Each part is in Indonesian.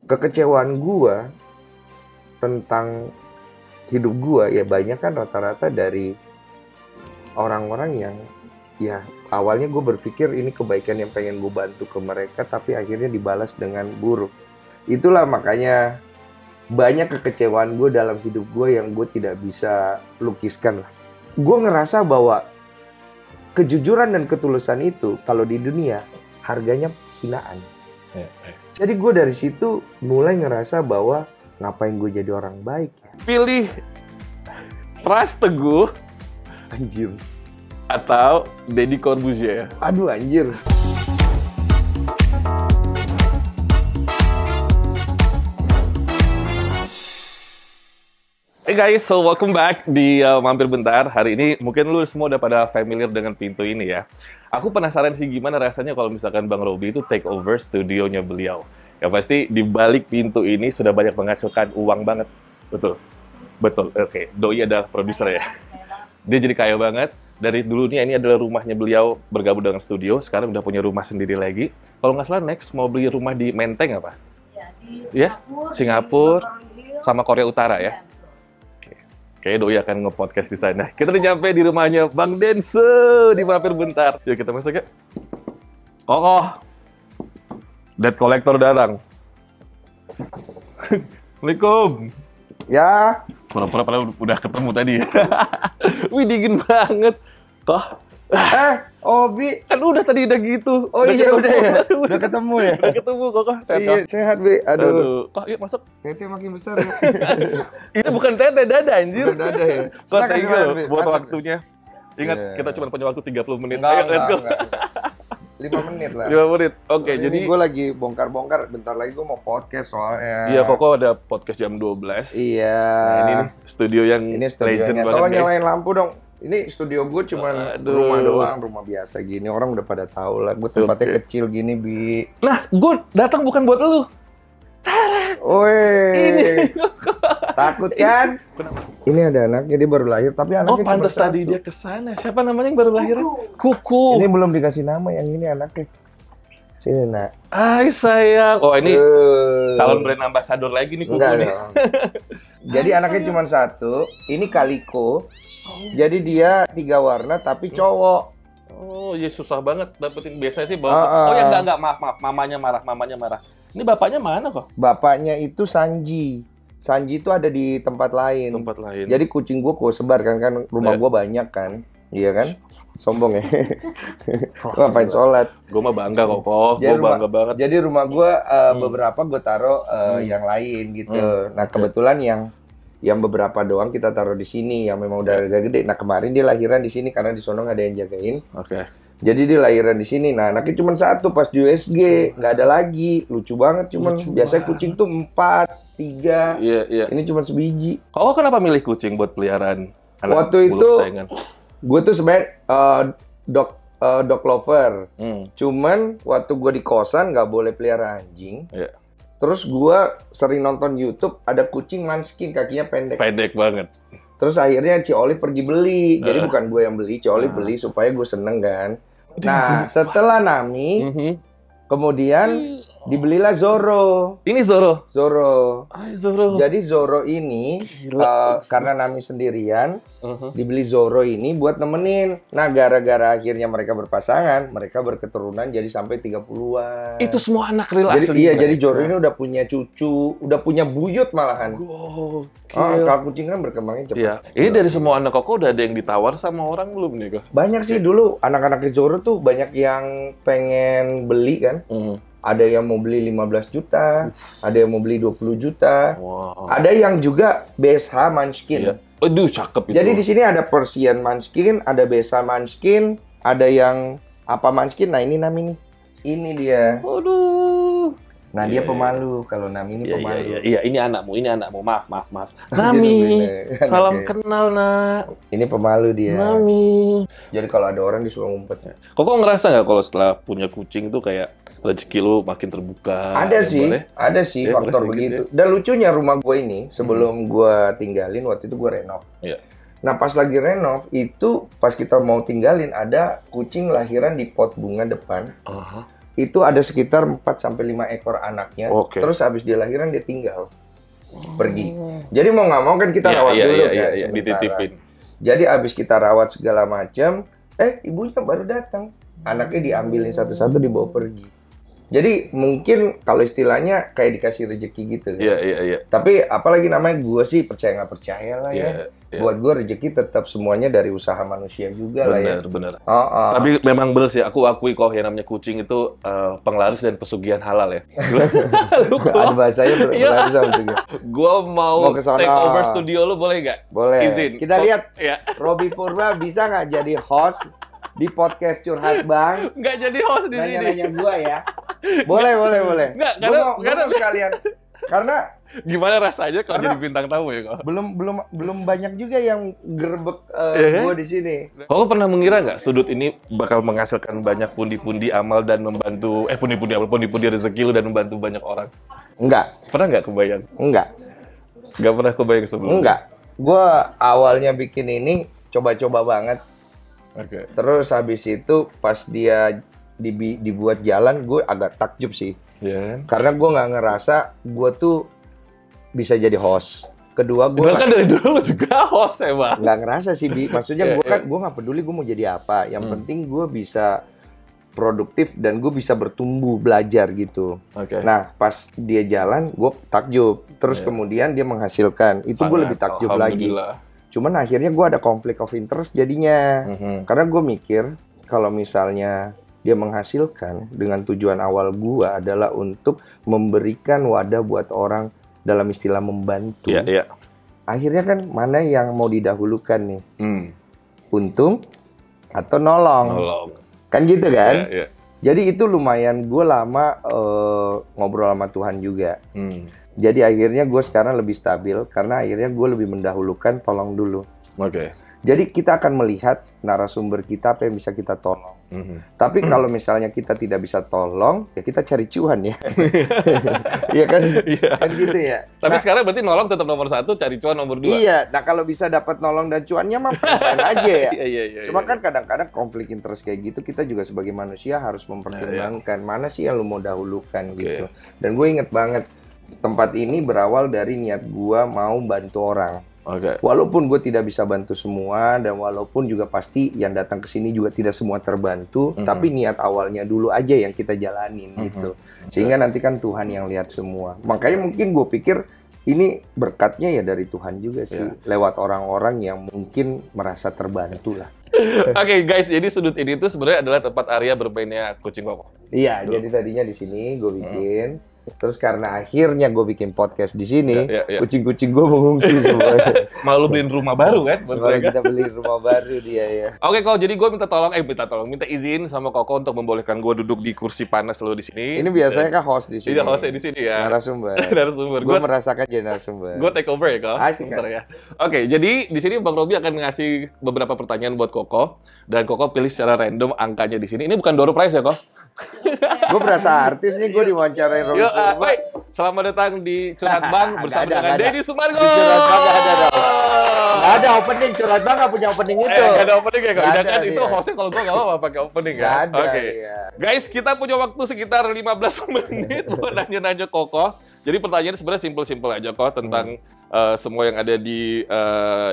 kekecewaan gua tentang hidup gua ya banyak kan rata-rata dari orang-orang yang ya awalnya gue berpikir ini kebaikan yang pengen gue bantu ke mereka, tapi akhirnya dibalas dengan buruk. Itulah makanya banyak kekecewaan gue dalam hidup gue yang gue tidak bisa lukiskan lah. Gue ngerasa bahwa kejujuran dan ketulusan itu kalau di dunia harganya hinaan. Jadi gue dari situ mulai ngerasa bahwa ngapain gue jadi orang baik ya? Pilih Pras Teguh Anjir. atau Deddy Corbuzier? Aduh anjir. Hey guys, so welcome back di Mampir Bentar. Hari ini mungkin lu semua udah pada familiar dengan pintu ini ya. Aku penasaran sih gimana rasanya kalau misalkan Bang Robi itu take over studionya beliau. Ya pasti di balik pintu ini sudah banyak menghasilkan uang banget. Betul? Betul, oke. Doi adalah produser ya. Dia jadi kaya banget. Dari dulunya ini adalah rumahnya beliau bergabung dengan studio. Sekarang udah punya rumah sendiri lagi. Kalau nggak salah next mau beli rumah di Menteng apa? Ya, di Ya? Singapura, sama Korea Utara ya? Kayaknya Doi akan nge-podcast di sana. Kita udah nyampe di rumahnya Bang Dense di Mampir Bentar. Yuk kita masuk ya. Kokoh. Debt collector datang. Assalamualaikum. Ya. Pura-pura udah ketemu tadi. Wih dingin banget. Kok? Obi. Kan udah tadi udah gitu. Oh iya ketemu. udah ya. Udah ketemu ya. Udah ketemu Kokoh. Sehat Iya, kok? sehat, Bi. Aduh. Kok yuk masuk. Tete makin besar ya. Ini bukan tete, dada anjir. Udah ada ya. Kok Silakan, thank you silakan, loh Bi. buat Masuk. waktunya. Ingat, Iya. kita cuma punya waktu 30 menit. Enggak, Ayo, let's go. enggak. 5 menit lah. 5 menit. Oke, Ini jadi gue lagi bongkar-bongkar. Bentar lagi gue mau podcast soalnya. iya Koko ada podcast jam 12. Iya. Nah, ini nih studio yang Ini legend studionya. banget Tolong guys. nyalain lampu dong. Ini studio gue cuman Aduh. rumah doang, rumah biasa gini. Orang udah pada tahu lah. Gue tempatnya Oke. kecil gini, Bi. Nah, gue datang bukan buat lu. Woi. Ini. Takut kan? Kenapa? Ini ada anaknya, dia baru lahir. Tapi anaknya Oh, cuma pantas tadi satu. dia kesana. Siapa namanya yang baru lahir? Kuku. Ini belum dikasih nama, yang ini anaknya. Sini, nak. Hai sayang. Oh, ini Eh. calon brand ambassador lagi nih Kuku Enggak nih. dong. Jadi anaknya cuma satu. Ini Kaliko. Jadi dia 3 warna tapi cowok. Oh, iya susah banget dapetin. Biasanya sih bawa. Ah, Oh ya ah. enggak, maaf. Mamanya marah. Ini bapaknya mana kok? Bapaknya itu Sanji. Sanji itu ada di tempat lain. Tempat lain. Jadi kucing gua kok sebar kan rumah Ya. gua banyak kan. Iya kan? Sombong ya. Gua ngapain sholat. Gue mah bangga kok. Jadi Gue bangga banget. Jadi rumah gua beberapa gua taruh yang lain gitu. Nah, kebetulan yang beberapa doang kita taruh di sini yang memang udah agak gede. Nah, kemarin dia lahiran di sini karena di sono nggak ada yang jagain. Oke. Jadi dia lahiran di sini. Nah, anaknya cuma satu pas di USG, nggak ada lagi. Lucu banget, cuman Lucu biasanya banget. kucing tuh 4, 3. Iya. Ini cuma sebiji. Kok kenapa milih kucing buat peliharaan? Waktu bulu itu kesayangan? gue tuh sebenarnya dog lover. Hmm. Cuman waktu gue di kosan nggak boleh pelihara anjing. Iya. Terus gue sering nonton YouTube ada kucing Munchkin kakinya pendek. Pendek banget. Terus akhirnya Ci Oli pergi beli. Jadi bukan gue yang beli, Ci Oli beli supaya gue seneng kan. Nah, setelah Nami, Mhm. kemudian dibelilah Zoro. Ini Zoro. Zoro. Zoro. Jadi Zoro ini Gila. karena Nami sendirian, Mhm. dibeli Zoro ini buat nemenin. Nah, gara-gara akhirnya mereka berpasangan, mereka berketurunan jadi sampai 30-an. Itu semua anak real jadi asli. iya, jadi Zoro ini udah punya cucu, udah punya buyut malahan. Kalau kucing kan berkembangnya cepat. Iya. Ini dari semua anak Koko udah ada yang ditawar sama orang belum nih kok? Banyak sih dulu anak-anak Zoro tuh banyak yang pengen beli kan. Ada yang mau beli 15 juta, ada yang mau beli 20 juta. Wow. Ada yang juga BSH Munchkin. Iya. Aduh, cakep itu. Jadi di sini ada Persian Munchkin, ada BSH Munchkin, ada yang apa Munchkin. Nah, ini Nami nih. Ini dia. Aduh. Nah, Iya, dia pemalu. Kalau Nami ini Iya, pemalu. iya, ini anakmu. Maaf. Nami, Anaknya. salam kenal, Nak. Ini pemalu dia. Nami. Jadi kalau ada orang disuruh ngumpet. Koko ngerasa nggak kalau setelah punya kucing tuh kayak rezeki lu makin terbuka? Ada Ya, sih, boleh? ada sih Ya, faktor boleh sedikit, begitu. Dan lucunya rumah gue ini sebelum gue tinggalin waktu itu gue renov. Iya. Nah, pas lagi renov itu pas kita mau tinggalin ada kucing lahiran di pot bunga depan. Aha. itu ada sekitar 4-5 ekor anaknya. Oke. Terus habis dia lahiran dia tinggal pergi. Jadi mau nggak mau kan kita rawat dulu kan sementara. dititipin. Jadi habis kita rawat segala macam, ibunya baru datang. Anaknya diambilin satu-satu dibawa pergi. Jadi mungkin kalau istilahnya kayak dikasih rezeki gitu kan. Iya. Tapi apalagi namanya gue sih percaya nggak percaya lah ya. Buat gue rezeki tetap semuanya dari usaha manusia juga lah ya. Benar. Oh. Tapi memang bener sih, aku akui kok yang namanya kucing itu penglaris dan pesugihan halal ya. Ada bahasanya berlaris sama juga. Gua mau ke sono. take over studio lu boleh nggak? Boleh. Izin. Kita lihat Ya. Robi Purba bisa nggak jadi host di podcast Curhat Bang? Nggak jadi host di sini. Nanya-nanya gua ya. Boleh. Nggak, Gua mau sekalian. Karena gimana rasanya kalau Karena- jadi bintang tamu ya kok? belum banyak juga yang gerbek Iya kan? gua di sini. Kau pernah mengira nggak sudut ini bakal menghasilkan banyak pundi-pundi amal dan membantu pundi-pundi amal, pundi-pundi rezeki lu dan membantu banyak orang? Enggak. Pernah nggak kebayang? Nggak. Nggak pernah kebayang sebelumnya? Enggak. Gua awalnya bikin ini coba-coba banget. Oke. Terus habis itu pas dia dibuat jalan, gue agak takjub sih. Ya. Karena gue nggak ngerasa gue tuh bisa jadi host. Kedua gue Kan dari dulu juga host ya, Bang. nggak ngerasa sih, Bi. Maksudnya Iya. gue nggak peduli gue mau jadi apa. Yang penting gue bisa produktif dan gue bisa bertumbuh belajar gitu. Oke. Nah pas dia jalan, gue takjub. Terus Iya. kemudian dia menghasilkan. Itu gue lebih takjub lagi. Alhamdulillah. Cuman akhirnya gue ada konflik of interest jadinya. Mhm. Karena gue mikir kalau misalnya dia menghasilkan dengan tujuan awal gue adalah untuk memberikan wadah buat orang dalam istilah membantu. Iya. Akhirnya kan mana yang mau didahulukan nih? Hmm. Untung atau nolong? Nolong. Kan gitu kan? Iya. Jadi itu lumayan gue lama ngobrol sama Tuhan juga. Hmm. Jadi akhirnya gue sekarang lebih stabil karena akhirnya gue lebih mendahulukan tolong dulu. Oke. Jadi kita akan melihat narasumber kita apa yang bisa kita tolong. Mhm. Tapi kalau misalnya kita tidak bisa tolong, ya kita cari cuan ya. Iya kan? Iya. Kan gitu ya. Tapi Nah, sekarang berarti nolong tetap nomor 1, cari cuan nomor 2. iya. Nah kalau bisa dapat nolong dan cuannya mah main aja ya. Iya. Cuma kan kadang-kadang konflik interest kayak gitu kita juga sebagai manusia harus mempertimbangkan mana sih yang lu mau dahulukan gitu. Dan gue inget banget tempat ini berawal dari niat gue mau bantu orang. Oke. Walaupun gue tidak bisa bantu semua dan walaupun juga pasti yang datang ke sini juga tidak semua terbantu, tapi niat awalnya dulu aja yang kita jalanin gitu. Sehingga nanti kan Tuhan yang lihat semua. Makanya mungkin gue pikir ini berkatnya ya dari Tuhan juga sih, lewat orang-orang yang mungkin merasa terbantu lah. Oke guys, jadi sudut ini tuh sebenarnya adalah tempat area bermainnya kucing koko. Iya, jadi tadinya di sini gue bikin. Terus karena akhirnya gue bikin podcast di sini, Iya. kucing-kucing gue mengungsi semuanya. Malu beliin rumah baru kan buat Kalau mereka. kita beli rumah baru dia ya. Oke, kok jadi gue minta izin sama Koko untuk membolehkan gue duduk di kursi panas lo di sini. Ini biasanya kan host di sini. Tidak hostnya di sini ya. Narasumber. Narasumber. Gue merasakan jadi narasumber. Gue take over ya, Kok. Asik, Bentar ya. Oke, jadi di sini Bang Robi akan ngasih beberapa pertanyaan buat Koko dan Koko pilih secara random angkanya di sini. Ini bukan door prize ya, Kok? Gue berasa artis nih, gue diwawancarai Robi Yuk, Purba. baik. Selamat datang di Curhat Bang bersama Nggak ada, dengan nggak ada. Deddy Sumargo. Di Curhat Bang nggak ada dong. Nggak ada opening, Curhat Bang nggak punya opening itu. Nggak ada opening ya, Kok? Nggak Udah ada kan itu dia. hostnya kalau gue nggak mau pakai opening ya. Nggak ada, Oke. iya. Guys, kita punya waktu sekitar 15 menit buat nanya-nanya Koko. Jadi pertanyaannya sebenarnya simpel-simpel aja kok tentang semua yang ada di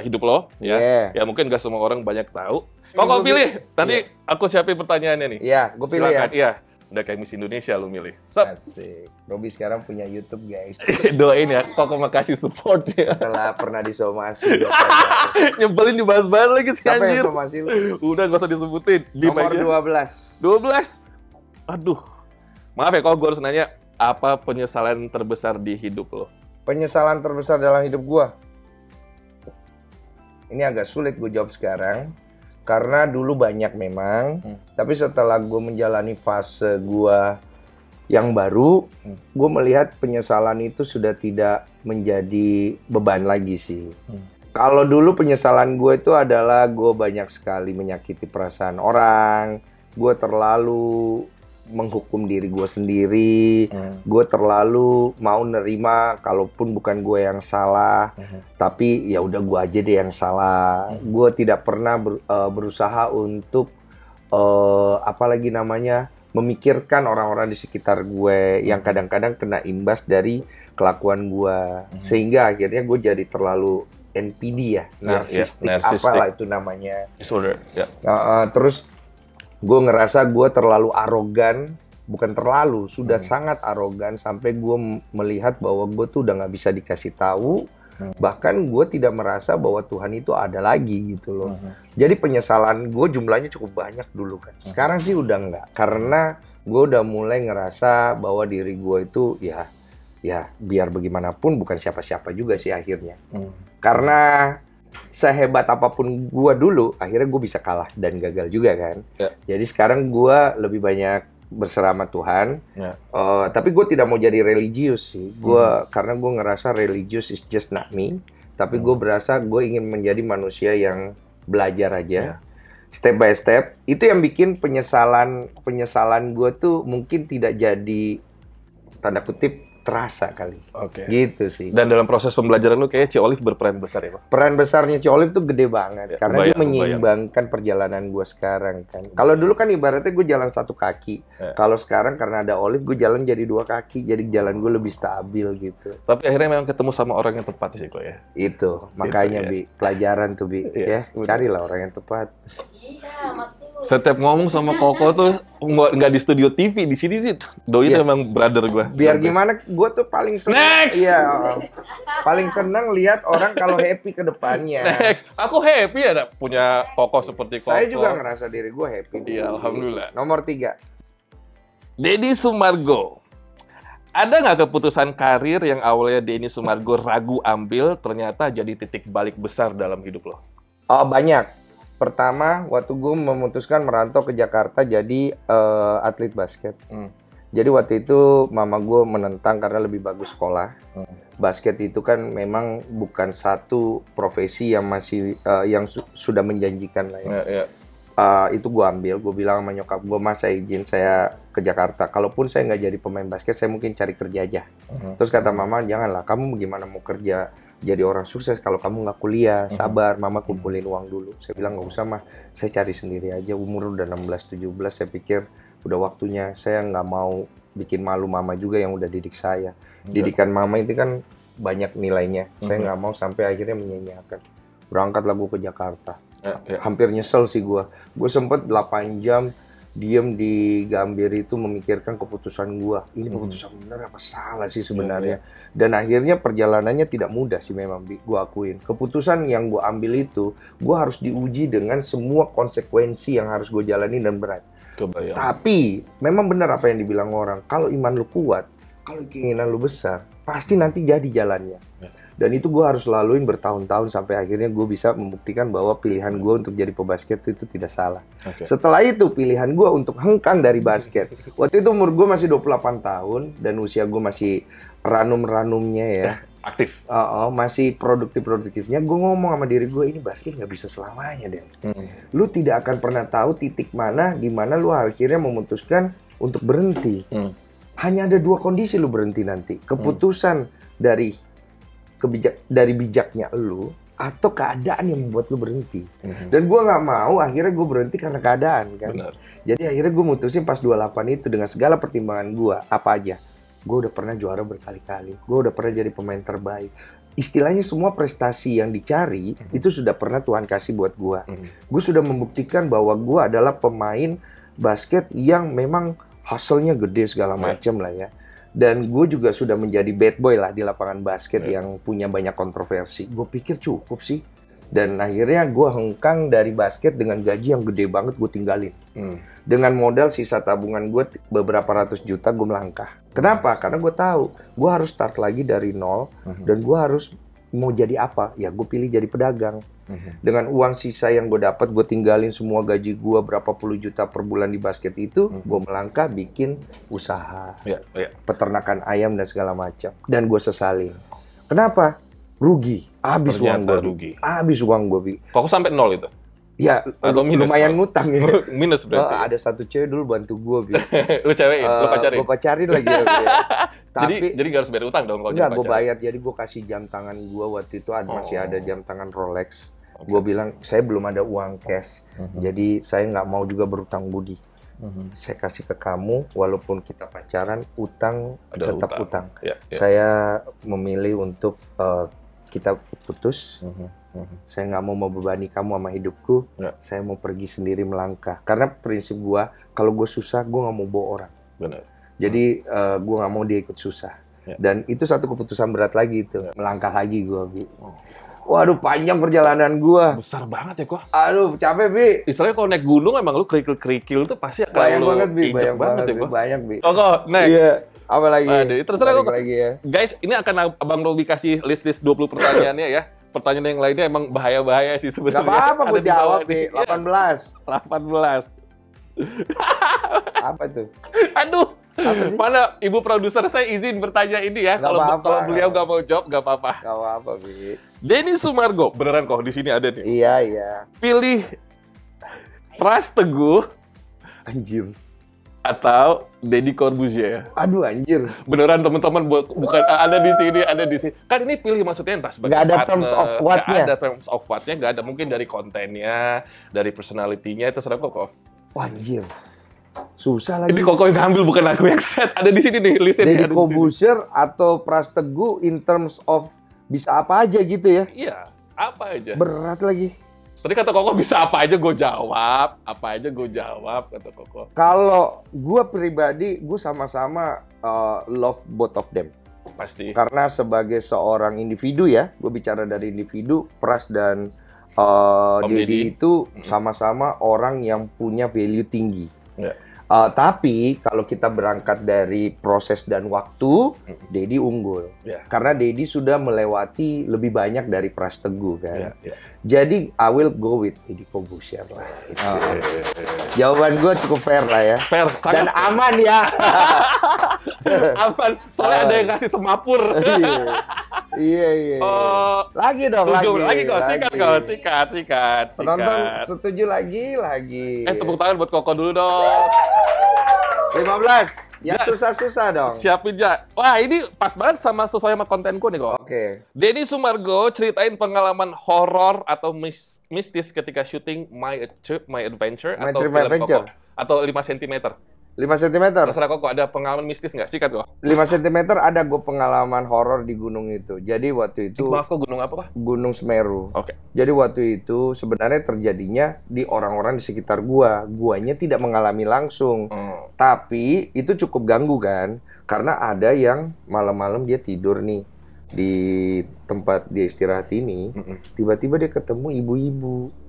hidup lo ya. Yeah. Ya mungkin nggak semua orang banyak tahu. Koko pilih. Nanti aku siapin pertanyaannya nih. Iya, gue pilih ya. Silakan. Iya. Udah kayak Miss Indonesia lu milih. Sep. Asik. Robi sekarang punya YouTube guys. Doain ya, Koko makasih support ya. Setelah pernah disomasi. 12 kali. Nyebelin dibahas-bahas lagi si Siapa anjir. yang somasi lu? Udah nggak usah disebutin. Bim Nomor aja. 12. Aduh. Maaf ya, kalau gue harus nanya, apa penyesalan terbesar di hidup lo? 12. Penyesalan terbesar dalam hidup gue. Ini agak sulit gue jawab sekarang. Karena dulu banyak memang. Tapi setelah gue menjalani fase gue yang baru, gue melihat penyesalan itu sudah tidak menjadi beban lagi sih. Kalau dulu penyesalan gue itu adalah gue banyak sekali menyakiti perasaan orang, gue terlalu menghukum diri gue sendiri, gue terlalu mau nerima kalaupun bukan gue yang salah, tapi ya udah gue aja deh yang salah. Gue tidak pernah berusaha untuk apalagi namanya memikirkan orang-orang di sekitar gue yang kadang-kadang kena imbas dari kelakuan gue, sehingga akhirnya gue jadi terlalu NPD ya, narsistik, apalah itu namanya. Disorder, ya. Terus gue ngerasa gue terlalu arogan, bukan terlalu, sudah sangat arogan sampai gue melihat bahwa gue tuh udah nggak bisa dikasih tahu. Bahkan gue tidak merasa bahwa Tuhan itu ada lagi gitu loh. Jadi penyesalan gue jumlahnya cukup banyak dulu kan. Sekarang sih udah enggak, karena gue udah mulai ngerasa bahwa diri gue itu ya biar bagaimanapun bukan siapa-siapa juga sih akhirnya. Karena sehebat apapun gue dulu, akhirnya gue bisa kalah dan gagal juga kan. Jadi sekarang gue lebih banyak berserah sama Tuhan, tapi gue tidak mau jadi religius sih. Karena gue ngerasa religius is just not me. Tapi gue berasa gue ingin menjadi manusia yang belajar aja, step by step. Itu yang bikin penyesalan gue tuh mungkin tidak jadi tanda kutip terasa kali. Gitu sih. Dan dalam proses pembelajaran lu kayaknya Ci Olive berperan besar ya, Pak? Peran besarnya Ci Olive tuh gede banget. Karena dia menyeimbangkan perjalanan gue sekarang kan. Kalau dulu kan ibaratnya gue jalan satu kaki. Kalau sekarang karena ada Olive, gue jalan jadi dua kaki. Jadi jalan gue lebih stabil gitu. Tapi akhirnya memang ketemu sama orang yang tepat sih kok ya? Itu, makanya Bi, pelajaran tuh Bi. Ya, carilah orang yang tepat. Iya, masuk. Setiap ngomong sama Koko tuh nggak di studio TV, di sini sih Doi itu emang brother gue. Biar gimana, gue tuh paling seneng. Next! Iya, paling seneng lihat orang kalau happy ke depannya. Next, aku happy ya punya Koko seperti Koko. Saya juga ngerasa diri gue happy. Iya, alhamdulillah. Nomor 3. Deddy Sumargo. Ada nggak keputusan karir yang awalnya Deddy Sumargo ragu ambil, ternyata jadi titik balik besar dalam hidup lo? Oh, banyak. Pertama, waktu gue memutuskan merantau ke Jakarta jadi atlet basket. Jadi waktu itu mama gue menentang karena lebih bagus sekolah. Basket itu kan memang bukan satu profesi yang masih sudah menjanjikan lah ya. Itu gue ambil, gue bilang sama nyokap gue, mas saya izin saya ke Jakarta. Kalaupun saya nggak jadi pemain basket, saya mungkin cari kerja aja. Terus kata mama, janganlah, kamu gimana mau kerja jadi orang sukses kalau kamu nggak kuliah, sabar, mama kumpulin uang dulu. Saya bilang nggak usah mah, saya cari sendiri aja. Umur udah 16-17, saya pikir udah waktunya. Saya nggak mau bikin malu mama juga yang udah didik saya. Didikan mama itu kan banyak nilainya. Saya nggak mau sampai akhirnya menyanyiakan. Berangkatlah gue ke Jakarta. Hampir nyesel sih gue. Gue sempet 8 jam diem di Gambir itu memikirkan keputusan gue. Ini keputusan benar apa salah sih sebenarnya. Dan akhirnya perjalanannya tidak mudah sih memang, gue akuin. Keputusan yang gue ambil itu, gue harus diuji dengan semua konsekuensi yang harus gue jalani dan berat. Kebayang. Tapi memang benar apa yang dibilang orang. Kalau iman lu kuat, kalau keinginan lu besar, pasti nanti jadi jalannya. Dan itu gue harus laluin bertahun-tahun sampai akhirnya gue bisa membuktikan bahwa pilihan gue untuk jadi pebasket itu tidak salah. Setelah itu pilihan gue untuk hengkang dari basket. Waktu itu umur gue masih 28 tahun dan usia gue masih ranum-ranumnya ya. Aktif. Masih produktifnya. Gue ngomong sama diri gue, ini basket nggak bisa selamanya deh. Lu tidak akan pernah tahu titik mana di mana lu akhirnya memutuskan untuk berhenti. Hanya ada 2 kondisi lu berhenti nanti. Keputusan dari bijaknya lu atau keadaan yang membuat lu berhenti. Dan gue nggak mau akhirnya gue berhenti karena keadaan kan. Benar. Jadi akhirnya gue mutusin pas 28 itu dengan segala pertimbangan gue apa aja. Gue udah pernah juara berkali-kali. Gue udah pernah jadi pemain terbaik. Istilahnya semua prestasi yang dicari itu sudah pernah Tuhan kasih buat gue. Gue sudah membuktikan bahwa gue adalah pemain basket yang memang hustle-nya gede segala macam lah ya. Dan gue juga sudah menjadi bad boy lah di lapangan basket yang punya banyak kontroversi. Gue pikir cukup sih. Dan akhirnya gue hengkang dari basket dengan gaji yang gede banget gue tinggalin. Dengan modal sisa tabungan gue beberapa ratus juta gue melangkah. Kenapa? Karena gue tahu gue harus start lagi dari nol. Dan gue harus mau jadi apa? Ya gue pilih jadi pedagang. Dengan uang sisa yang gue dapat, gue tinggalin semua gaji gue berapa puluh juta per bulan di basket itu, gue melangkah bikin usaha, peternakan ayam dan segala macam. Dan gue sesalin. Kenapa? Rugi, habis uang gue. Habis uang gue, Bi. Kok sampai 0 itu? Ya, atau minus, lumayan ngutang ya. Minus berarti. Ada satu cewek dulu bantu gue, Bi. Lu cewekin? Lu pacarin? Gue pacarin lagi. Ya, jadi gak harus bayar utang dong kalau enggak, gue bayar. Jadi gue kasih jam tangan gue waktu itu masih ada jam tangan Rolex. Gue bilang, saya belum ada uang cash. Jadi saya nggak mau juga berutang budi. Saya kasih ke kamu, walaupun kita pacaran, utang Ada tetap utang. Ya, ya. Saya memilih untuk kita putus. Saya nggak mau membebani kamu sama hidupku. Ya. Saya mau pergi sendiri melangkah. Karena prinsip gua, kalau gue susah, gue nggak mau bawa orang. Benar. Jadi gue nggak mau dia ikut susah. Ya. Dan itu satu keputusan berat lagi itu. Melangkah lagi gue, Bi. Waduh, panjang perjalanan gue. Besar banget ya kok. Aduh, capek, Bi. Istilahnya kalau naik gunung emang lu kerikil-kerikil tuh pasti akan Banyak lu banget, Bi. injek Banyak banget, ya Bi. kok. Banyak, Bi. Koko, next. Iya. Apa lagi? Aduh, terserah Balik kok. lagi ya. Guys, ini akan Abang Robi kasih list 20 pertanyaannya ya. Pertanyaan yang lainnya emang bahaya-bahaya sih sebenarnya. Gak apa-apa, Ada gue di bawah jawab, nih. Bi. 18. 18. Apa tuh? Aduh, Apa sih? mana ibu produser saya izin bertanya ini ya. Nggak Kalau apa-apa. kalau beliau nggak mau jawab nggak apa-apa. Gak apa-apa, Bi. Denny Sumargo, beneran kok di sini ada nih. Iya, iya. Pilih Pras Teguh Anjir. atau Deddy Corbuzier. Aduh, anjir. Beneran teman-teman bukan ada di sini, ada di sini. Kan ini pilih maksudnya entah sebagai Nggak ada partner, terms of what-nya. nggak ada terms of what-nya, nggak ada mungkin dari kontennya, dari personality-nya, itu serah kok. Wah, anjir. Susah lagi. Ini Koko yang ngambil bukan aku yang set. Ada di sini nih, listnya nih, Deddy ada di sini. Corbuzier atau Pras Teguh in terms of bisa apa aja gitu ya. Iya, apa aja. Berat lagi. Tadi kata Koko bisa apa aja gue jawab, apa aja gue jawab kata Koko. Kalau gue pribadi, gue sama-sama love both of them. Pasti. Karena sebagai seorang individu ya, gue bicara dari individu, Pras dan Om Deddy. Deddy itu sama-sama orang yang punya value tinggi. Ya. Tapi kalau kita berangkat dari proses dan waktu, Deddy unggul. Ya. Karena Deddy sudah melewati lebih banyak dari Pras Teguh kan. Ya, ya. Jadi I will go with Deddy Corbuzier lah. Oh, Jawaban gue cukup fair lah ya. fair, Dan sangat aman ya. aman. Soalnya ada yang kasih semapur. Iya, iya. Oh, Lagi dong, lagi kok, sikat. Penonton setuju lagi. Tepuk tangan buat Koko dulu dong. 15. Yang Yes. susah-susah dong. Siapin ya. Wah, ini pas banget sama sesuai sama kontenku nih kok. Oke. Denny Sumargo ceritain pengalaman horor atau mistis ketika syuting My Trip, My Adventure My atau Trip, My film Adventure. Koko atau 5 cm. 5 cm. Terserah Koko, ada pengalaman mistis nggak? Sikat kok. 5 cm ada gue pengalaman horor di gunung itu. Jadi waktu itu Maaf kok, gunung apa kok? Gunung Semeru. Oke. Jadi waktu itu sebenarnya terjadinya di orang-orang di sekitar gua. Guanya tidak mengalami langsung. Tapi itu cukup ganggu kan? Karena ada yang malam-malam dia tidur nih di tempat dia istirahat ini. Tiba-tiba dia ketemu ibu-ibu.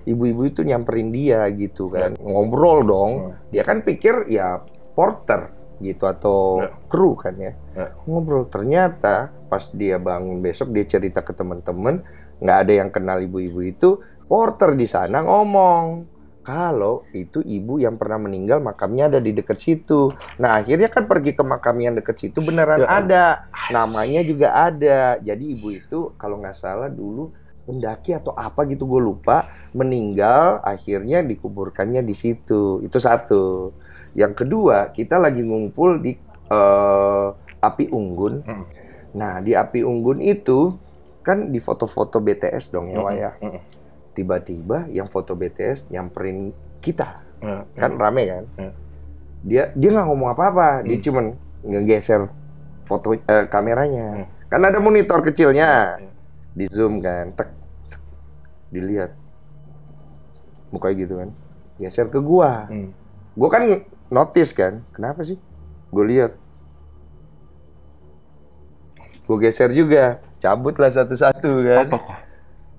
Ibu-ibu itu nyamperin dia gitu kan. Ngobrol dong. Dia kan pikir ya porter gitu atau kru kan ya. Ngobrol, ternyata pas dia bangun besok dia cerita ke teman-teman, nggak ada yang kenal ibu-ibu itu. Porter di sana ngomong kalau itu ibu yang pernah meninggal, makamnya ada di dekat situ. Nah akhirnya kan pergi ke makam yang dekat situ, beneran ada, namanya juga ada. Jadi ibu itu kalau nggak salah dulu pendaki atau apa gitu, gue lupa, meninggal, akhirnya dikuburkannya di situ. Itu satu. Yang kedua, kita lagi ngumpul di Api Unggun. Nah, di Api Unggun itu kan di foto-foto BTS dong ya, Wak, ya. Tiba-tiba yang foto BTS nyamperin kita. Kan rame kan? Dia nggak ngomong apa-apa, dia cuman ngegeser foto kameranya. Kan ada monitor kecilnya. Di zoom kan, dilihat mukanya gitu kan, geser ke gua. Gua kan notice kan, kenapa sih? Gue lihat, gue geser juga, cabutlah satu-satu kan.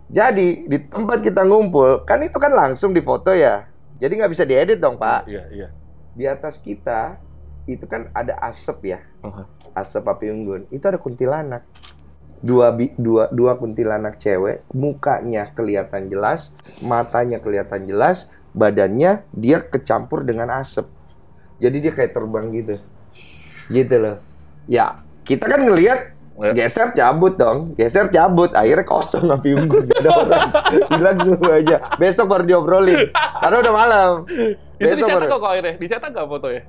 Jadi di tempat kita ngumpul kan itu kan langsung difoto ya, jadi nggak bisa diedit dong Pak. Iya. Di atas kita itu kan ada asap ya, asap Api Unggun. Itu ada kuntilanak. Dua kuntilanak cewek, mukanya kelihatan jelas, matanya kelihatan jelas, badannya dia kecampur dengan asap. Jadi dia kayak terbang gitu. Gitu loh. Ya, kita kan ngelihat geser cabut dong. Geser cabut, akhirnya kosong Api Unggun, gak ada orang. Bilang semua aja. Besok baru diobrolin. Karena udah malam. Itu dicetak kok akhirnya? Dicetak nggak fotonya?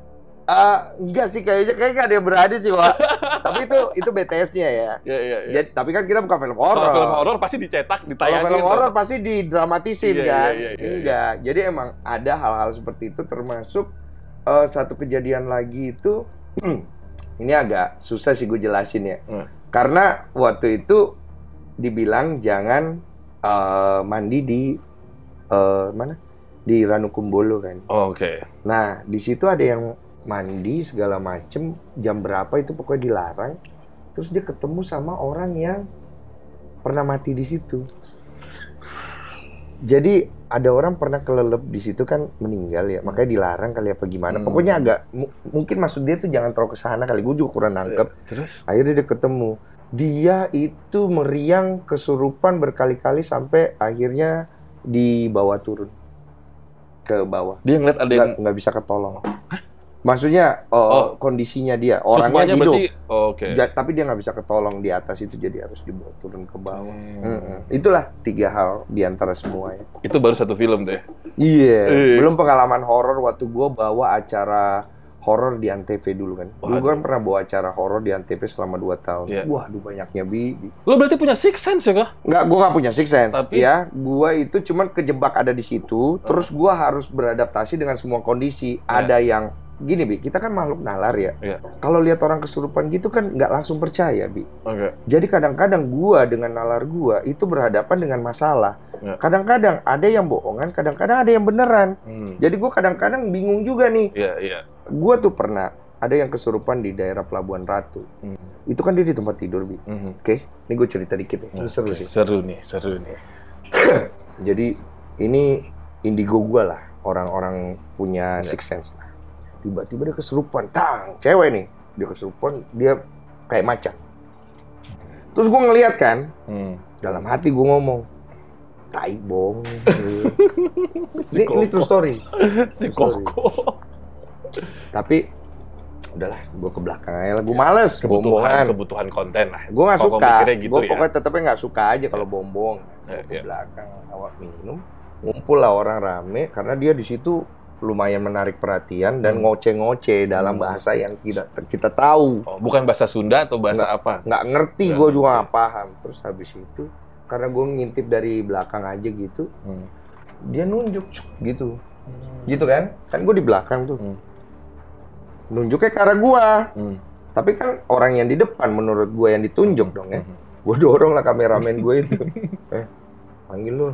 Enggak sih, kayaknya nggak ada yang berani sih, Wak. Tapi itu BTS-nya ya. Iya. Jadi, tapi kan kita bukan film horor. Kalau film horor pasti dicetak, ditayangin. Kalau film horor pasti didramatisin kan? Iya. Enggak. Jadi emang ada hal-hal seperti itu, termasuk satu kejadian lagi itu, ini agak susah sih gue jelasin ya. Karena waktu itu dibilang jangan mandi di mana? Di Ranukumbolo kan. Oh, oke. Nah, di situ ada yang mandi segala macem, jam berapa itu pokoknya dilarang. Terus dia ketemu sama orang yang pernah mati di situ. Jadi ada orang pernah kelelep di situ kan meninggal ya, makanya dilarang kali apa gimana. Pokoknya agak mungkin maksud dia tuh jangan terlalu kesana kali. Gue juga kurang nangkep. Terus akhirnya dia ketemu. Dia itu meriang kesurupan berkali-kali sampai akhirnya dibawa turun ke bawah. dia ngeliat ada yang Nggak bisa ketolong. Maksudnya kondisinya dia susmanya orangnya hidup. berarti oke. Tapi dia nggak bisa ketolong di atas itu, jadi harus dibawa turun ke bawah. Itulah 3 hal di antara semua ya. Itu baru satu film deh. Iya. Belum pengalaman horor waktu gue bawa acara horor di Antv dulu kan. Dulu kan pernah bawa acara horor di Antv selama 2 tahun. Wah, banyaknya bi. Lo berarti punya sixth sense ya kah? Nggak, gue nggak punya sixth sense. Tapi ya, gue itu cuman kejebak ada di situ. Terus gue harus beradaptasi dengan semua kondisi. Ada yang gini, Bi, kita kan makhluk nalar ya. Kalau lihat orang kesurupan gitu kan nggak langsung percaya, Bi. Jadi kadang-kadang gua dengan nalar gua itu berhadapan dengan masalah. Kadang-kadang ada yang bohongan, kadang-kadang ada yang beneran. Jadi gua kadang-kadang bingung juga nih. Gua tuh pernah ada yang kesurupan di daerah Pelabuhan Ratu. Itu kan dia di tempat tidur, Bi. Oke, ini gue cerita dikit ya. Ini seru sih. Seru nih. Jadi ini indigo gua lah, orang-orang punya sixth sense. Tiba-tiba dia kesurupan, cewek nih, dia kesurupan, dia kayak macan. Terus gue ngeliat kan, dalam hati gue ngomong, tai bong. Ini true story. Si Koko. Tapi udahlah, gue ke belakang aja lah. Gue males kebutuhan konten lah. Gue nggak suka. Gitu Gue pokoknya tetapnya nggak suka aja kalau bombong. Ke belakang, awak minum, ngumpul lah orang rame karena dia di situ lumayan menarik perhatian dan ngoceh-ngoceh dalam bahasa yang tidak kita tahu. Bukan bahasa Sunda atau bahasa apa? Nggak ngerti, gue juga nggak paham. Terus habis itu, karena gue ngintip dari belakang aja gitu, dia nunjuk gitu. Gitu kan? Kan gue di belakang tuh. Nunjuknya ke arah gue. Tapi kan orang yang di depan menurut gue yang ditunjuk dong ya. Gue dorong lah kameramen gue itu. Panggil lu.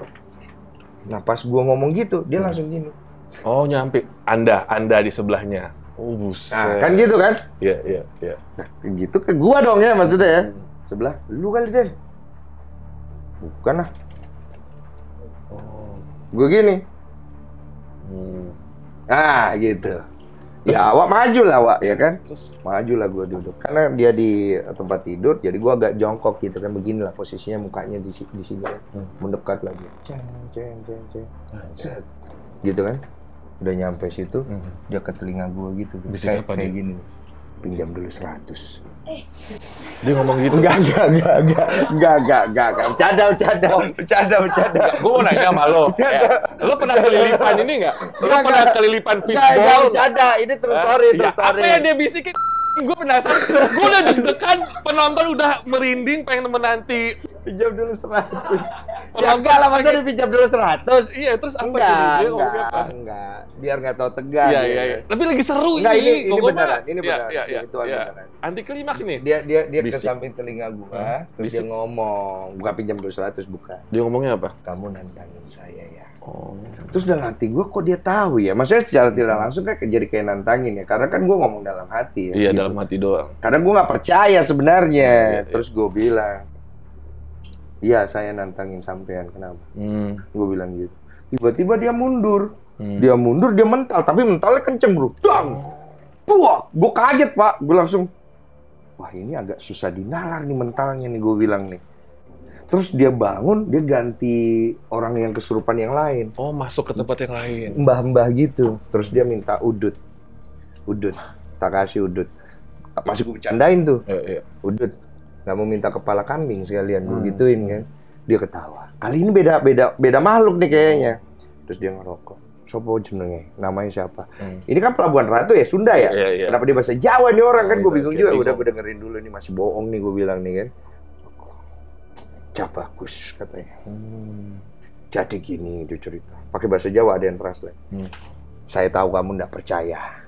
Nah pas gue ngomong gitu, dia langsung gini. Oh, nyampe. Anda di sebelahnya. Oh, buset. Nah, kan gitu kan? Iya. Nah, gitu ke gua dong ya maksudnya ya. Sebelah, lu kali Den. Bukan lah. Gua gini. Ah, gitu. Ya, awak maju lah, awak, ya kan? Maju lah gua duduk. Karena dia di tempat tidur, jadi gua agak jongkok gitu kan, beginilah posisinya, mukanya di sini kan. Mendekat lagi. Ceng. Gitu kan? Udah nyampe situ, dia ke telinga gue gitu. Kayak gini. Pinjam dulu 100. Dia ngomong gitu? Enggak. Bercanda. Gue mau nanya sama lo. Lo pernah kelilipan ini nggak? Lo pernah kelilipan fishball? Bercanda. Ini terus story. Apa yang dia bisikin? Gue penasaran. Gue udah deg-degan. Penonton udah merinding pengen menanti. Pinjam dulu 100. Ya enggak lah, masa dipinjam dulu 100? Iya, terus apa jadi? Enggak. Biar nggak tahu tegang. Iya. Tapi lagi seru enggak, ini. Ini beneran. Iya. Beneran. Anti klimaks nih. Dia ke samping telinga gua, terus dia ngomong, bukan pinjam dulu 100, bukan. Dia ngomongnya apa? Kamu nantangin saya ya. Terus dalam hati gua, kok dia tahu ya? Maksudnya secara tidak langsung kan jadi kayak nantangin ya. Karena kan gua ngomong dalam hati ya. Iya, gitu. dalam hati doang. Karena gua nggak percaya sebenarnya. Terus gua bilang, iya, saya nantangin sampean, kenapa? Gue bilang gitu. Tiba-tiba dia mundur. Dia mental, tapi mentalnya kenceng, bro. Dang! Wah, gue kaget, Pak. Gue langsung, wah ini agak susah dinalar nih mentalnya nih, gue bilang nih. Terus dia bangun, dia ganti orang yang kesurupan yang lain. Oh, masuk ke tempat yang lain. Mbah-mbah gitu. Terus dia minta udut. Tak kasih udut. Masih gue bercandain tuh. Iya. Udut. Nggak mau minta kepala kambing sekalian, gue gituin kan. Dia ketawa. Kali ini beda makhluk nih kayaknya. Terus dia ngerokok. Sopo jenenge? Namanya siapa? Ini kan Pelabuhan Ratu ya, Sunda ya? Iya. Kenapa dia bahasa Jawa nih orang kan? Gue bingung juga. Udah gue dengerin dulu, ini masih bohong nih gue bilang nih kan. Bagus katanya. Jadi gini dia cerita. Pakai bahasa Jawa, ada yang translate. Saya tahu kamu nggak percaya.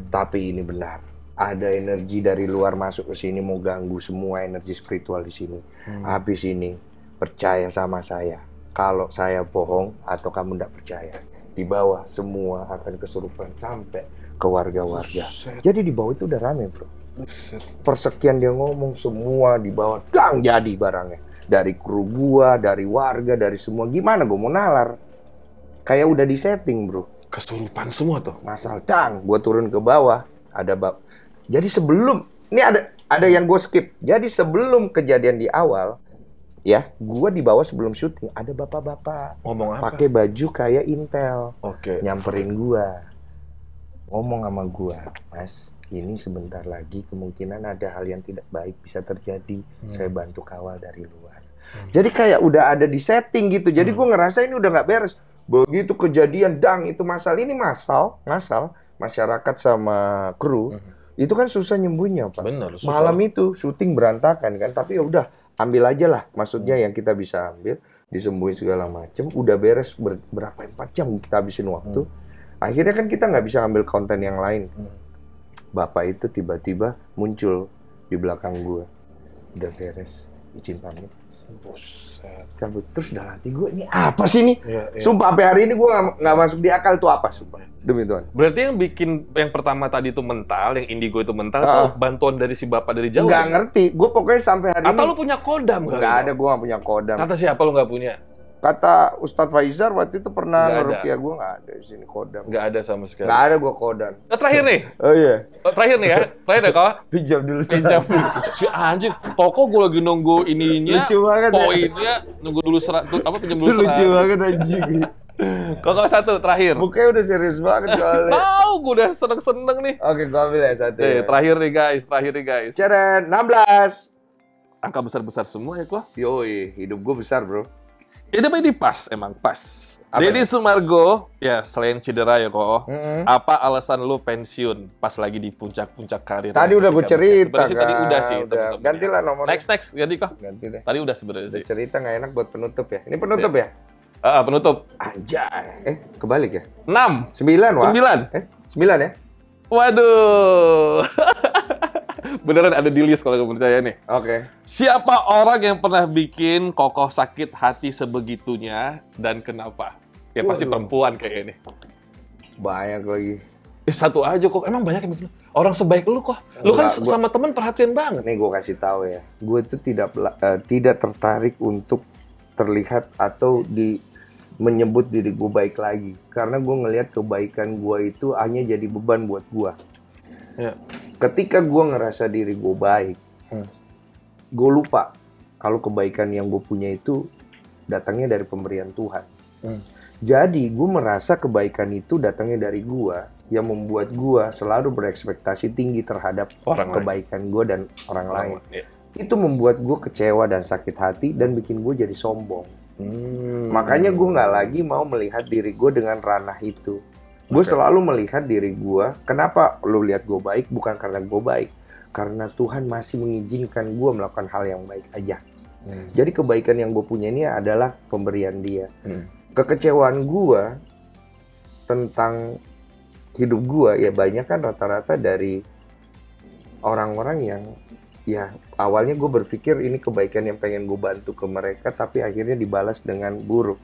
Tapi ini benar. Ada energi dari luar masuk ke sini mau ganggu semua energi spiritual di sini. Habis ini percaya sama saya. Kalau saya bohong atau kamu tidak percaya, di bawah semua akan kesurupan sampai ke warga-warga. Jadi di bawah itu udah rame, bro. Persekian dia ngomong semua di bawah gang jadi barangnya. Dari kru gua, dari warga, dari semua. Gimana gua mau nalar? Kayak udah disetting, bro. Kesurupan semua tuh. Masal dang, gua turun ke bawah, ada jadi sebelum ini ada yang gue skip. Jadi sebelum kejadian di awal, ya, gua di bawah sebelum syuting ada bapak-bapak Ngomong apa? pakai baju kayak Intel. Oke. Nyamperin gua. Ngomong sama gua, "Mas, ini sebentar lagi kemungkinan ada hal yang tidak baik bisa terjadi. Saya bantu kawal dari luar." Jadi kayak udah ada di setting gitu. Jadi gua ngerasa ini udah nggak beres. Begitu kejadian, dang, itu ini masal, masyarakat sama kru. Itu kan susah nyembuhnya, Pak. Bener, susah. Malam itu syuting berantakan kan, tapi ya udah ambil aja lah. Maksudnya yang kita bisa ambil, disembuhin segala macem, udah beres berapa 4 jam kita habisin waktu. Akhirnya kan kita nggak bisa ambil konten yang lain. Bapak itu tiba-tiba muncul di belakang gua. Udah beres, izin pamit. Buset. Cabut. Terus dalam hati gue, ini apa sih nih? Iya. Sumpah sampai hari ini gue nggak masuk di akal itu apa, sumpah. Demi Tuhan. Berarti yang bikin yang pertama tadi itu mental, yang indigo itu mental, atau bantuan dari si bapak dari jauh? Nggak ngerti. Gue pokoknya sampai hari Atau ini. lu punya kodam kali? Nggak ada, gue nggak punya kodam. Kata siapa lu nggak punya? Kata Ustadz Faizar waktu itu pernah Nggak ada. ngeruqyah gue, nggak ada di sini kodam. Nggak ada sama sekali. Nggak ada gue kodam. Terakhir nih. Oh iya. Terakhir nih ya. Terakhir deh kau. Pinjam dulu. Pinjam. Si anjing, toko gue lagi nunggu ininya. Lucu banget ya. Poinnya nunggu dulu pinjam dulu Lucu banget anjing. Kok satu terakhir. Mukanya udah serius banget soalnya. Tahu gue udah seneng-seneng nih. Oke, gue ambil ya satu. Ya. Terakhir nih guys. Ceren, 16. Angka besar-besar semua ya kok. Yoi, hidup gue besar, bro. Ini pas, emang pas. Apa Deddy ya? Sumargo, ya selain cedera ya kok. Mm-mm. Apa alasan lu pensiun pas lagi di puncak-puncak karir? Tadi udah gue cerita Sebenarnya sih tadi kan. udah sih. Udah. teman-teman. Gantilah nomornya. Next, ganti kok. Ganti deh. Tadi udah sebenarnya Udah sih. cerita nggak enak buat penutup ya. Ini penutup ya? Penutup. Anjay. Kebalik ya? 6. 9, Wak. 9. 9 ya? Waduh. Beneran ada di list kalau kamu percaya nih. Oke. Siapa orang yang pernah bikin Kokoh sakit hati sebegitunya dan kenapa? Ya pasti Waduh. perempuan kayaknya nih. Banyak lagi. Satu aja kok. Emang banyak yang bikin. Orang sebaik lu kok. Lu kan Enggak, gua- sama temen perhatian banget. Nih gue kasih tahu ya. Gue tuh tidak tertarik untuk terlihat atau menyebut diri gue baik lagi. Karena gue ngelihat kebaikan gue itu hanya jadi beban buat gue. Ya. Ketika gue ngerasa diri gue baik, gue lupa kalau kebaikan yang gue punya itu datangnya dari pemberian Tuhan. Jadi gue merasa kebaikan itu datangnya dari gue, yang membuat gue selalu berekspektasi tinggi terhadap Orang lain. kebaikan gue dan orang lain. Ya. Itu membuat gue kecewa dan sakit hati dan bikin gue jadi sombong. Makanya gue nggak lagi mau melihat diri gue dengan ranah itu. Gue Oke. selalu melihat diri gue, kenapa lu lihat gue baik? Bukan karena gue baik, karena Tuhan masih mengizinkan gue melakukan hal yang baik aja. Jadi kebaikan yang gue punya ini adalah pemberian Dia. Kekecewaan gue tentang hidup gue ya banyak kan rata-rata dari orang-orang yang ya awalnya gue berpikir ini kebaikan yang pengen gue bantu ke mereka, tapi akhirnya dibalas dengan buruk.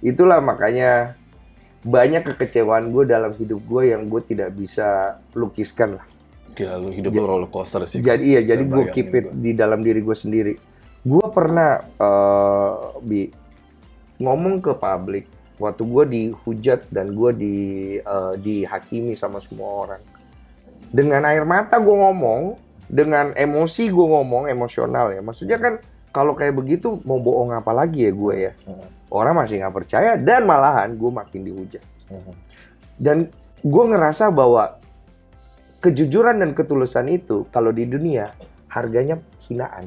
Itulah makanya banyak kekecewaan gue dalam hidup gue yang gue tidak bisa lukiskan lah. Gila, lu hidup lu roller coaster sih. Jadi jadi Bisa gue bayangin keep it gua. di dalam diri gue sendiri. Gue pernah ngomong ke publik waktu gue dihujat dan gue dihakimi sama semua orang. Dengan air mata gue ngomong, dengan emosi gue ngomong, emosional ya. Maksudnya kan kalau kayak begitu mau bohong apa lagi ya gue ya. Orang masih nggak percaya dan malahan gue makin dihujat. Dan gue ngerasa bahwa kejujuran dan ketulusan itu kalau di dunia harganya hinaan.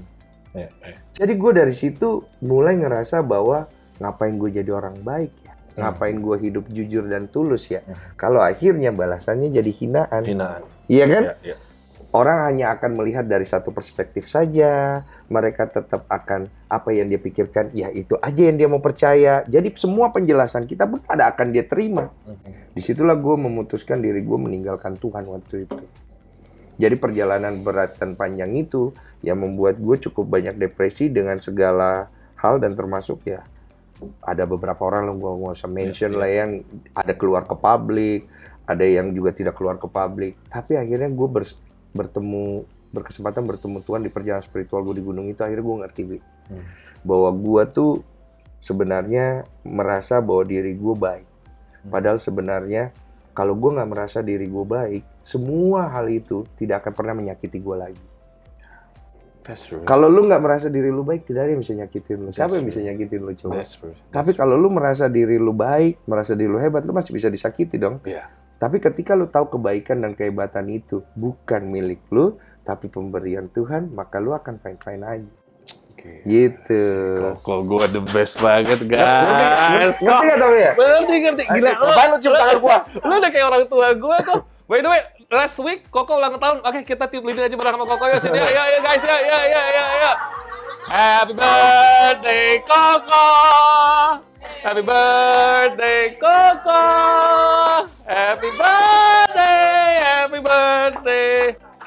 Jadi gue dari situ mulai ngerasa bahwa ngapain gue jadi orang baik ya, ngapain gue hidup jujur dan tulus ya. Kalau akhirnya balasannya jadi hinaan. Hinaan. Iya kan? Ya. Orang hanya akan melihat dari satu perspektif saja, mereka tetap akan apa yang dia pikirkan, ya itu aja yang dia mau percaya. Jadi semua penjelasan kita pun ada akan dia terima. Disitulah gue memutuskan diri gue meninggalkan Tuhan waktu itu. Jadi perjalanan berat dan panjang itu yang membuat gue cukup banyak depresi dengan segala hal, dan termasuk ya ada beberapa orang yang gue nggak usah mention lah yang ada keluar ke publik, ada yang juga tidak keluar ke publik. Tapi akhirnya gue berkesempatan bertemu Tuhan di perjalanan spiritual gue di gunung itu. Akhirnya gue ngerti bahwa gue tuh sebenarnya merasa bahwa diri gue baik. Padahal sebenarnya kalau gue nggak merasa diri gue baik, semua hal itu tidak akan pernah menyakiti gue lagi. Kalau lu nggak merasa diri lu baik, tidak ada yang bisa nyakitin lu. Siapa yang bisa nyakitin lu coba? Tapi kalau lu merasa diri lu baik, merasa diri lu hebat, lu masih bisa disakiti dong. Tapi ketika lu tahu kebaikan dan kehebatan itu bukan milik lu, tapi pemberian Tuhan, maka lu akan fine-fine aja. Gitu. Kok gue the best banget, guys. Ngerti nggak tau ya? Ngerti. Gila. Apaan lu cium tangan gua? Lu udah kayak orang tua gue kok. By the way, last week Koko ulang tahun. Oke, kita tiup lilin aja bareng sama Koko. Yuk, sini. Ya, guys. Ya. Happy birthday, Koko. Happy birthday, Koko. Happy birthday.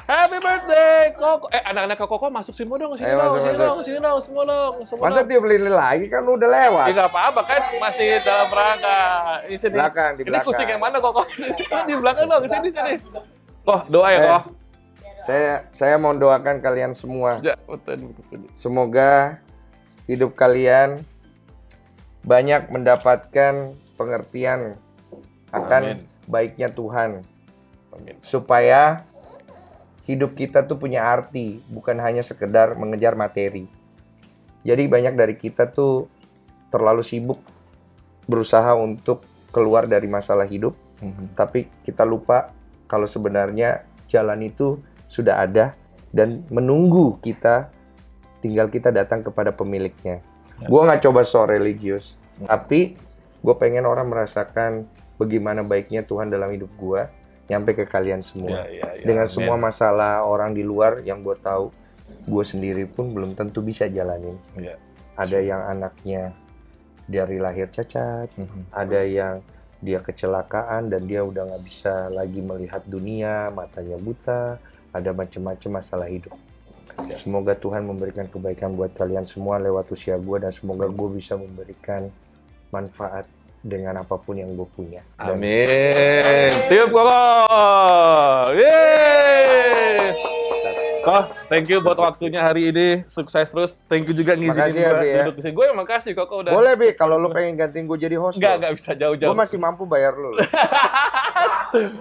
Happy birthday, Koko. Anak-anak Koko masuk semua dong. Sini dong, semua dong. Masa tiup lilin lagi, kan udah lewat. Ya nggak apa-apa kan, masih dalam rangka. Di belakang. Ini kucing yang mana, Koko? Di belakang dong, sini. Kok, doa ya, Kok? Saya mau doakan kalian semua. Ya, semoga hidup kalian banyak mendapatkan pengertian akan baiknya Tuhan. Supaya hidup kita tuh punya arti, bukan hanya sekedar mengejar materi. Jadi banyak dari kita tuh terlalu sibuk berusaha untuk keluar dari masalah hidup, tapi kita lupa kalau sebenarnya jalan itu sudah ada dan menunggu kita, tinggal kita datang kepada pemiliknya. Gue nggak coba so religius, tapi gue pengen orang merasakan bagaimana baiknya Tuhan dalam hidup gue, nyampe ke kalian semua. Dengan semua masalah orang di luar yang gue tahu, gue sendiri pun belum tentu bisa jalanin. Ada yang anaknya dari lahir cacat, ada yang dia kecelakaan dan dia udah nggak bisa lagi melihat dunia, matanya buta, ada macam-macam masalah hidup. Semoga Tuhan memberikan kebaikan buat kalian semua lewat usia gue, dan semoga gue bisa memberikan manfaat dengan apapun yang gue punya. Amin. Tiup Koko. Yeay. Kok, thank you buat waktunya hari ini. Sukses terus. Thank you juga ngizinin gue duduk di sini. Gue yang makasih Koko udah. Boleh, Bi, kalau lu pengen gantiin gue jadi host. Enggak bisa jauh-jauh. Gue masih mampu bayar lu.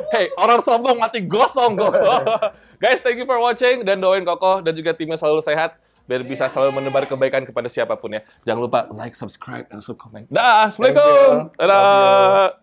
Hey, orang sombong mati gosong Koko. Guys, thank you for watching, dan doain Koko dan juga timnya selalu sehat biar bisa selalu menebar kebaikan kepada siapapun ya. Jangan lupa like, subscribe, dan comment. Dah, assalamualaikum. Dadah.